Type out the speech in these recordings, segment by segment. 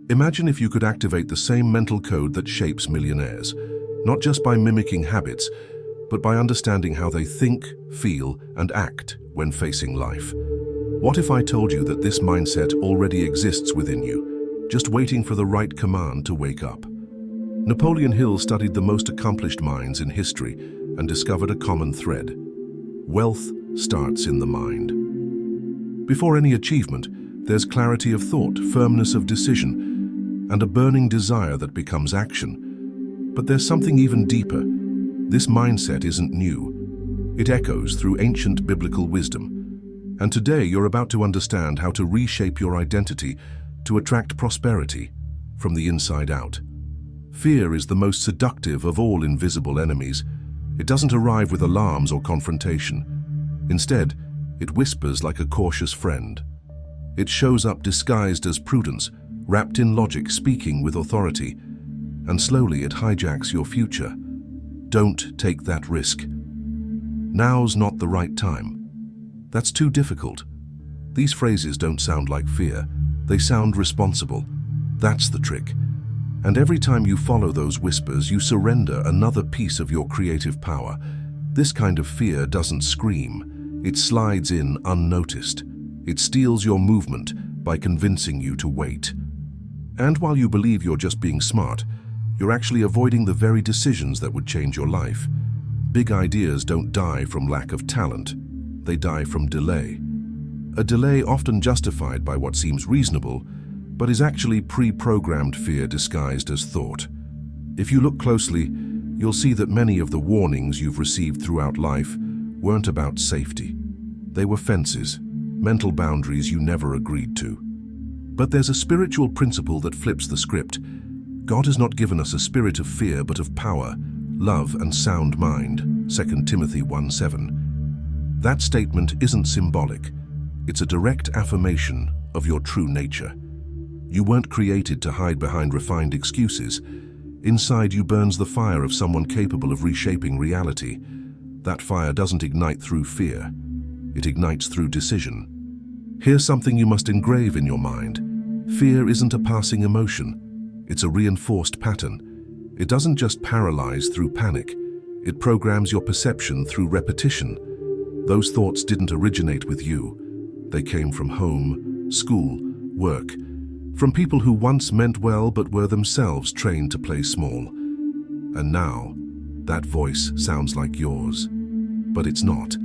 Imagine if you could activate the same mental code that shapes millionaires, not just by mimicking habits, but by understanding how they think, feel, and act when facing life. What if I told you that this mindset already exists within you, just waiting for the right command to wake up? Napoleon Hill studied the most accomplished minds in history and discovered a common thread. Wealth starts in the mind. Before any achievement, there's clarity of thought, firmness of decision, and a burning desire that becomes action. But there's something even deeper. This mindset isn't new. It echoes through ancient biblical wisdom. And today you're about to understand how to reshape your identity to attract prosperity from the inside out. Fear is the most seductive of all invisible enemies. It doesn't arrive with alarms or confrontation. Instead, it whispers like a cautious friend. It shows up disguised as prudence, wrapped in logic, speaking with authority, and slowly it hijacks your future. Don't take that risk. Now's not the right time. That's too difficult. These phrases don't sound like fear. They sound responsible. That's the trick. And every time you follow those whispers, you surrender another piece of your creative power. This kind of fear doesn't scream. It slides in unnoticed. It steals your movement by convincing you to wait. And while you believe you're just being smart, you're actually avoiding the very decisions that would change your life. Big ideas don't die from lack of talent. They die from delay. A delay often justified by what seems reasonable, but is actually pre-programmed fear disguised as thought. If you look closely, you'll see that many of the warnings you've received throughout life weren't about safety. They were fences, mental boundaries you never agreed to. But there's a spiritual principle that flips the script. God has not given us a spirit of fear, but of power, love, and sound mind, 2 Timothy 1:7. That statement isn't symbolic. It's a direct affirmation of your true nature. You weren't created to hide behind refined excuses. Inside you burns the fire of someone capable of reshaping reality. That fire doesn't ignite through fear. It ignites through decision. Here's something you must engrave in your mind. Fear isn't a passing emotion. It's a reinforced pattern. It doesn't just paralyze through panic. It programs your perception through repetition. Those thoughts didn't originate with you. They came from home, school, work, from people who once meant well but were themselves trained to play small. And now, that voice sounds like yours. But it's not.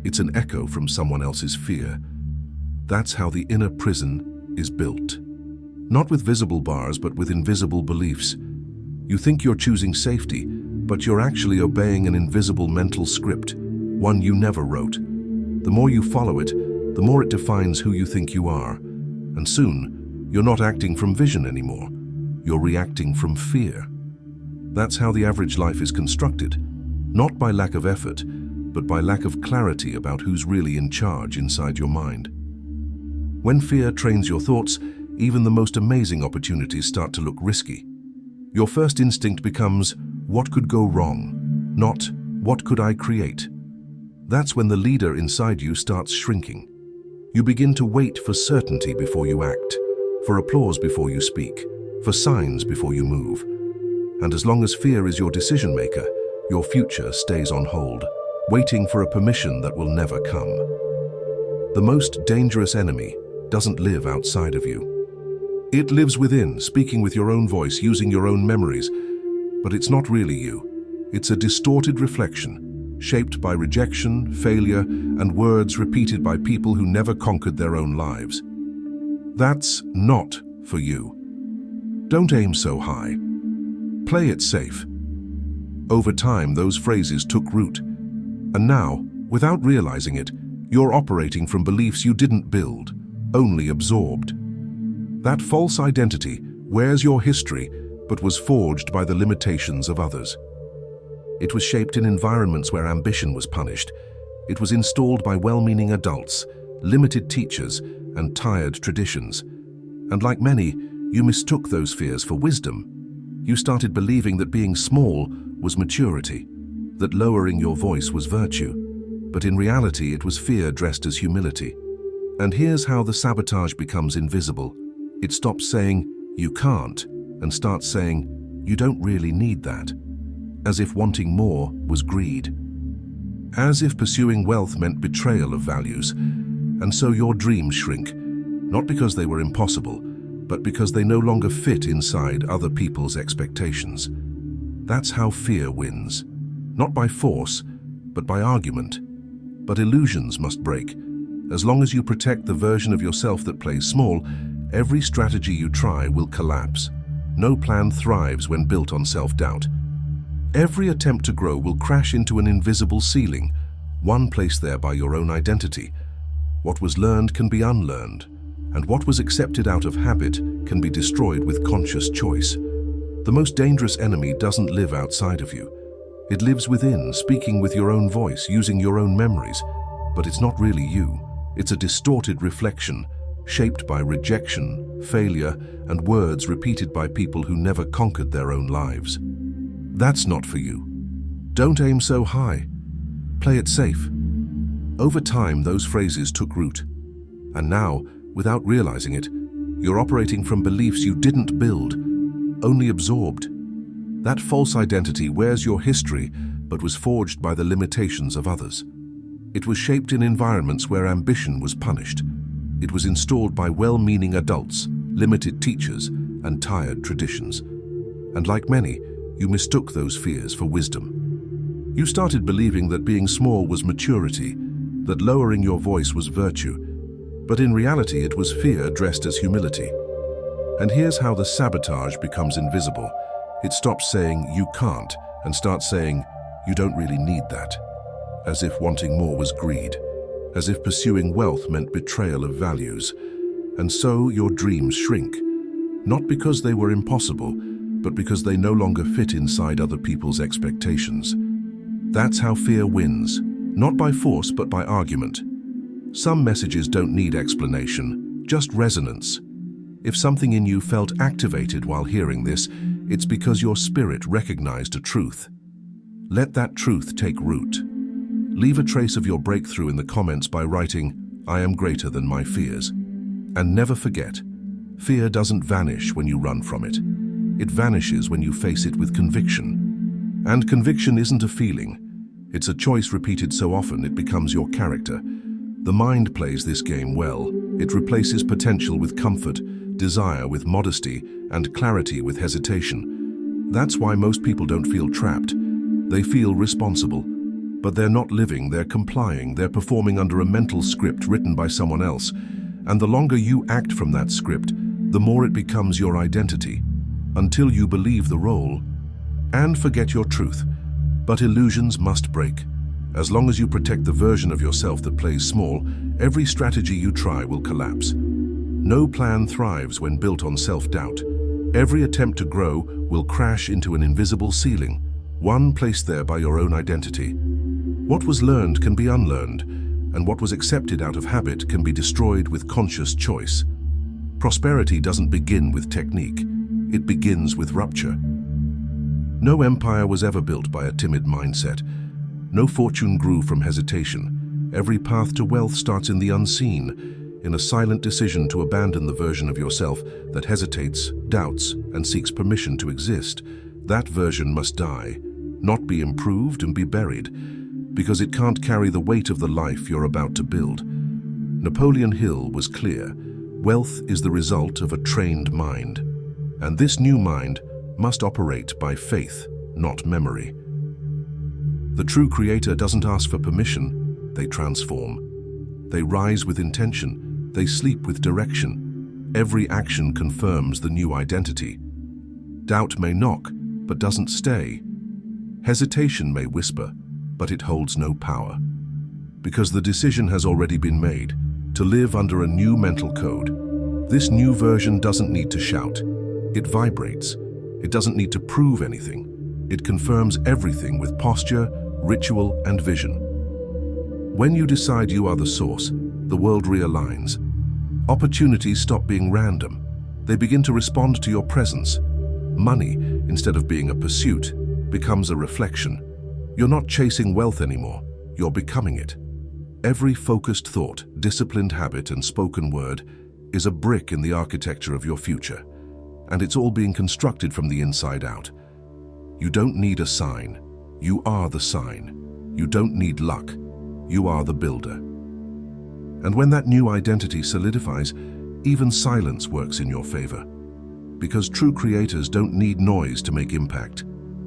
It's an echo from someone else's fear. That's how the inner prison is built. Not with visible bars, but with invisible beliefs. You think you're choosing safety, but you're actually obeying an invisible mental script, one you never wrote. The more you follow it, the more it defines who you think you are. And soon, you're not acting from vision anymore. You're reacting from fear. That's how the average life is constructed, not by lack of effort, but by lack of clarity about who's really in charge inside your mind. When fear trains your thoughts, even the most amazing opportunities start to look risky. Your first instinct becomes, what could go wrong? Not, what could I create? That's when the leader inside you starts shrinking. You begin to wait for certainty before you act, for applause before you speak, for signs before you move. And as long as fear is your decision maker, your future stays on hold, waiting for a permission that will never come. The most dangerous enemy doesn't live outside of you. It lives within, speaking with your own voice, using your own memories. But it's not really you. It's a distorted reflection, shaped by rejection, failure, and words repeated by people who never conquered their own lives. That's not for you. Don't aim so high. Play it safe. Over time, those phrases took root. And now, without realizing it, you're operating from beliefs you didn't build, only absorbed. That false identity wears your history, but was forged by the limitations of others. It was shaped in environments where ambition was punished. It was installed by well-meaning adults, limited teachers, and tired traditions. And like many, you mistook those fears for wisdom. You started believing that being small was maturity, that lowering your voice was virtue. But in reality, it was fear dressed as humility. And here's how the sabotage becomes invisible. It stops saying, "You can't," and start saying, "You don't really need that," as if wanting more was greed. As if pursuing wealth meant betrayal of values, and so your dreams shrink, not because they were impossible, but because they no longer fit inside other people's expectations. That's how fear wins, not by force, but by argument. But illusions must break. As long as you protect the version of yourself that plays small, every strategy you try will collapse. No plan thrives when built on self-doubt. Every attempt to grow will crash into an invisible ceiling, one placed there by your own identity. What was learned can be unlearned, and what was accepted out of habit can be destroyed with conscious choice. The most dangerous enemy doesn't live outside of you. It lives within, speaking with your own voice, using your own memories. But it's not really you. It's a distorted reflection, shaped by rejection, failure, and words repeated by people who never conquered their own lives. That's not for you. Don't aim so high. Play it safe. Over time, those phrases took root. And now, without realizing it, you're operating from beliefs you didn't build, only absorbed. That false identity wears your history, but was forged by the limitations of others. It was shaped in environments where ambition was punished. It was installed by well-meaning adults, limited teachers, and tired traditions. And like many, you mistook those fears for wisdom. You started believing that being small was maturity, that lowering your voice was virtue, but in reality it was fear dressed as humility. And here's how the sabotage becomes invisible. It stops saying, "You can't," and starts saying, "You don't really need that." As if wanting more was greed. As if pursuing wealth meant betrayal of values. And so your dreams shrink. Not because they were impossible, but because they no longer fit inside other people's expectations. That's how fear wins. Not by force, but by argument. Some messages don't need explanation, just resonance. If something in you felt activated while hearing this, it's because your spirit recognized a truth. Let that truth take root. Leave a trace of your breakthrough in the comments by writing, "I am greater than my fears." And never forget, fear doesn't vanish when you run from it. It vanishes when you face it with conviction. And conviction isn't a feeling. It's a choice repeated so often it becomes your character. The mind plays this game well. It replaces potential with comfort, desire with modesty, and clarity with hesitation. That's why most people don't feel trapped. They feel responsible. But they're not living, they're complying, they're performing under a mental script written by someone else. And the longer you act from that script, the more it becomes your identity, until you believe the role and forget your truth. But illusions must break. As long as you protect the version of yourself that plays small, every strategy you try will collapse. No plan thrives when built on self-doubt. Every attempt to grow will crash into an invisible ceiling, one placed there by your own identity. What was learned can be unlearned, and what was accepted out of habit can be destroyed with conscious choice. Prosperity doesn't begin with technique, it begins with rupture. No empire was ever built by a timid mindset. No fortune grew from hesitation. Every path to wealth starts in the unseen, in a silent decision to abandon the version of yourself that hesitates, doubts, and seeks permission to exist. That version must die, not be improved and be buried, because it can't carry the weight of the life you're about to build. Napoleon Hill was clear. Wealth is the result of a trained mind. And this new mind must operate by faith, not memory. The true creator doesn't ask for permission, they transform. They rise with intention, they sleep with direction. Every action confirms the new identity. Doubt may knock, but doesn't stay. Hesitation may whisper, but it holds no power. Because the decision has already been made to live under a new mental code. This new version doesn't need to shout. It vibrates. It doesn't need to prove anything. It confirms everything with posture, ritual, and vision. When you decide you are the source, the world realigns. Opportunities stop being random. They begin to respond to your presence. Money, instead of being a pursuit, becomes a reflection. You're not chasing wealth anymore, you're becoming it. Every focused thought, disciplined habit, and spoken word is a brick in the architecture of your future. and it's all being constructed from the inside out. You don't need a sign. You are the sign. You don't need luck. You are the builder. And when that new identity solidifies, even silence works in your favor. Because true creators don't need noise to make impact.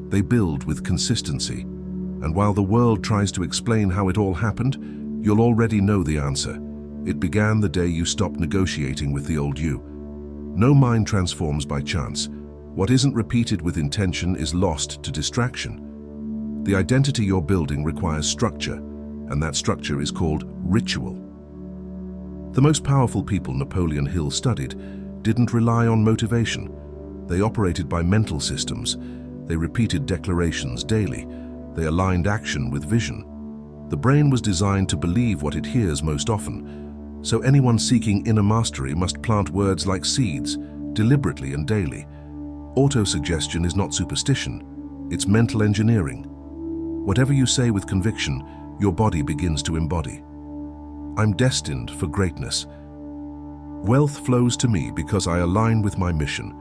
They build with consistency. And while the world tries to explain how it all happened, you'll already know the answer. It began the day you stopped negotiating with the old you. No mind transforms by chance. What isn't repeated with intention is lost to distraction. The identity you're building requires structure, and that structure is called ritual. The most powerful people Napoleon Hill studied didn't rely on motivation. They operated by mental systems. They repeated declarations daily. They aligned action with vision. The brain was designed to believe what it hears most often, so anyone seeking inner mastery must plant words like seeds, deliberately and daily. Autosuggestion is not superstition, it's mental engineering. Whatever you say with conviction, your body begins to embody. I'm destined for greatness. Wealth flows to me because I align with my mission.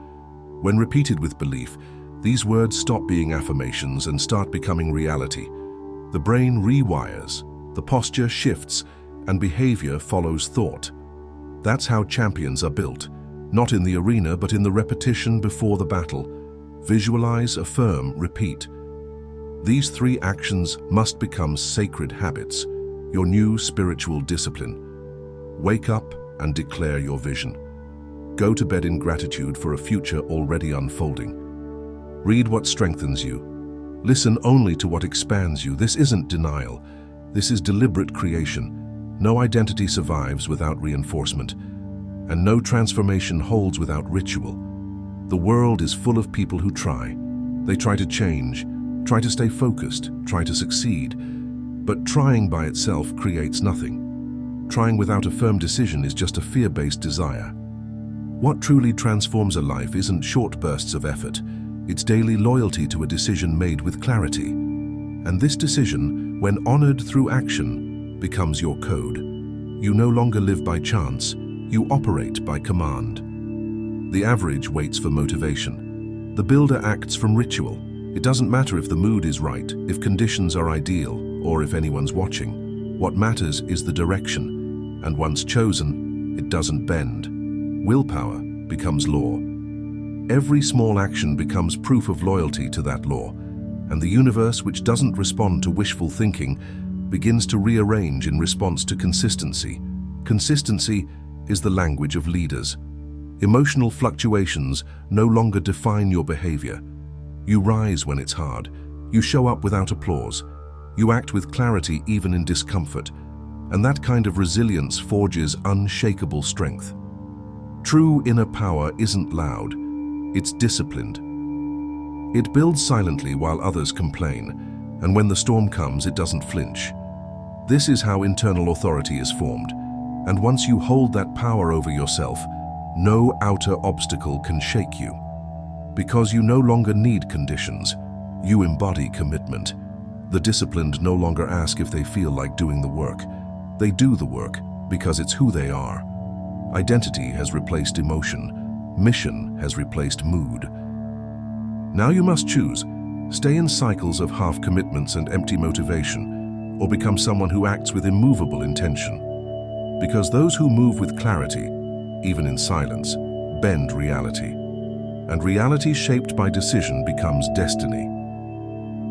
When repeated with belief, these words stop being affirmations and start becoming reality. The brain rewires, the posture shifts, and behavior follows thought. That's how champions are built, not in the arena but in the repetition before the battle. Visualize, affirm, repeat. These three actions must become sacred habits, your new spiritual discipline. Wake up and declare your vision. Go to bed in gratitude for a future already unfolding. Read what strengthens you. Listen only to what expands you. This isn't denial. This is deliberate creation. No identity survives without reinforcement, and no transformation holds without ritual. The world is full of people who try. They try to change, try to stay focused, try to succeed. But trying by itself creates nothing. Trying without a firm decision is just a fear-based desire. What truly transforms a life isn't short bursts of effort. It's daily loyalty to a decision made with clarity. And this decision, when honored through action, becomes your code. You no longer live by chance. You operate by command. The average waits for motivation. The builder acts from ritual. It doesn't matter if the mood is right, if conditions are ideal, or if anyone's watching. What matters is the direction. And once chosen, it doesn't bend. Willpower becomes law. Every small action becomes proof of loyalty to that law, and the universe, which doesn't respond to wishful thinking, begins to rearrange in response to consistency. Consistency is the language of leaders. Emotional fluctuations no longer define your behavior. You rise when it's hard. You show up without applause. You act with clarity even in discomfort, and that kind of resilience forges unshakable strength. True inner power isn't loud. It's disciplined. It builds silently while others complain, and when the storm comes, it doesn't flinch. This is how internal authority is formed, and once you hold that power over yourself, no outer obstacle can shake you. Because you no longer need conditions, you embody commitment. The disciplined no longer ask if they feel like doing the work. They do the work because it's who they are. Identity has replaced emotion. Mission has replaced mood. Now you must choose. Stay in cycles of half commitments and empty motivation, or become someone who acts with immovable intention. Because those who move with clarity, even in silence, bend reality. And reality shaped by decision becomes destiny.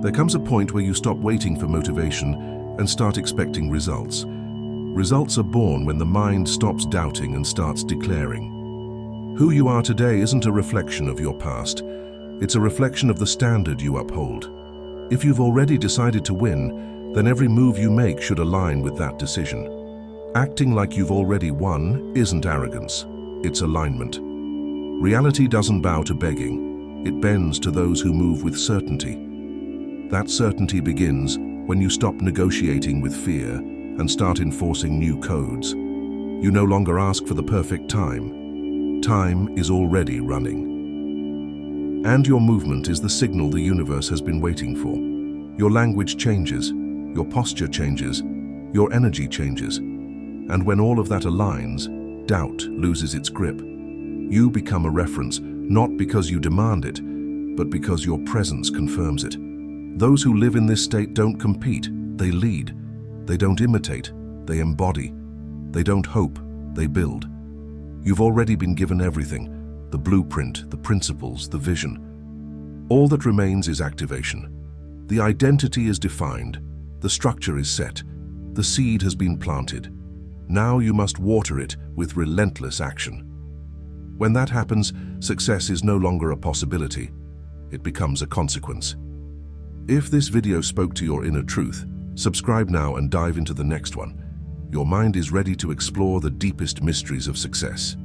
There comes a point where you stop waiting for motivation and start expecting results. Results are born when the mind stops doubting and starts declaring. Who you are today isn't a reflection of your past. It's a reflection of the standard you uphold. If you've already decided to win, then every move you make should align with that decision. Acting like you've already won isn't arrogance, it's alignment. Reality doesn't bow to begging. It bends to those who move with certainty. That certainty begins when you stop negotiating with fear and start enforcing new codes. You no longer ask for the perfect time. Time is already running. And your movement is the signal the universe has been waiting for. Your language changes, your posture changes, your energy changes. And when all of that aligns, doubt loses its grip. You become a reference, not because you demand it, but because your presence confirms it. Those who live in this state don't compete, they lead. They don't imitate, they embody. They don't hope, they build. You've already been given everything, the blueprint, the principles, the vision. All that remains is activation. The identity is defined, the structure is set, the seed has been planted. Now you must water it with relentless action. When that happens, success is no longer a possibility. It becomes a consequence. If this video spoke to your inner truth, subscribe now and dive into the next one. Your mind is ready to explore the deepest mysteries of success.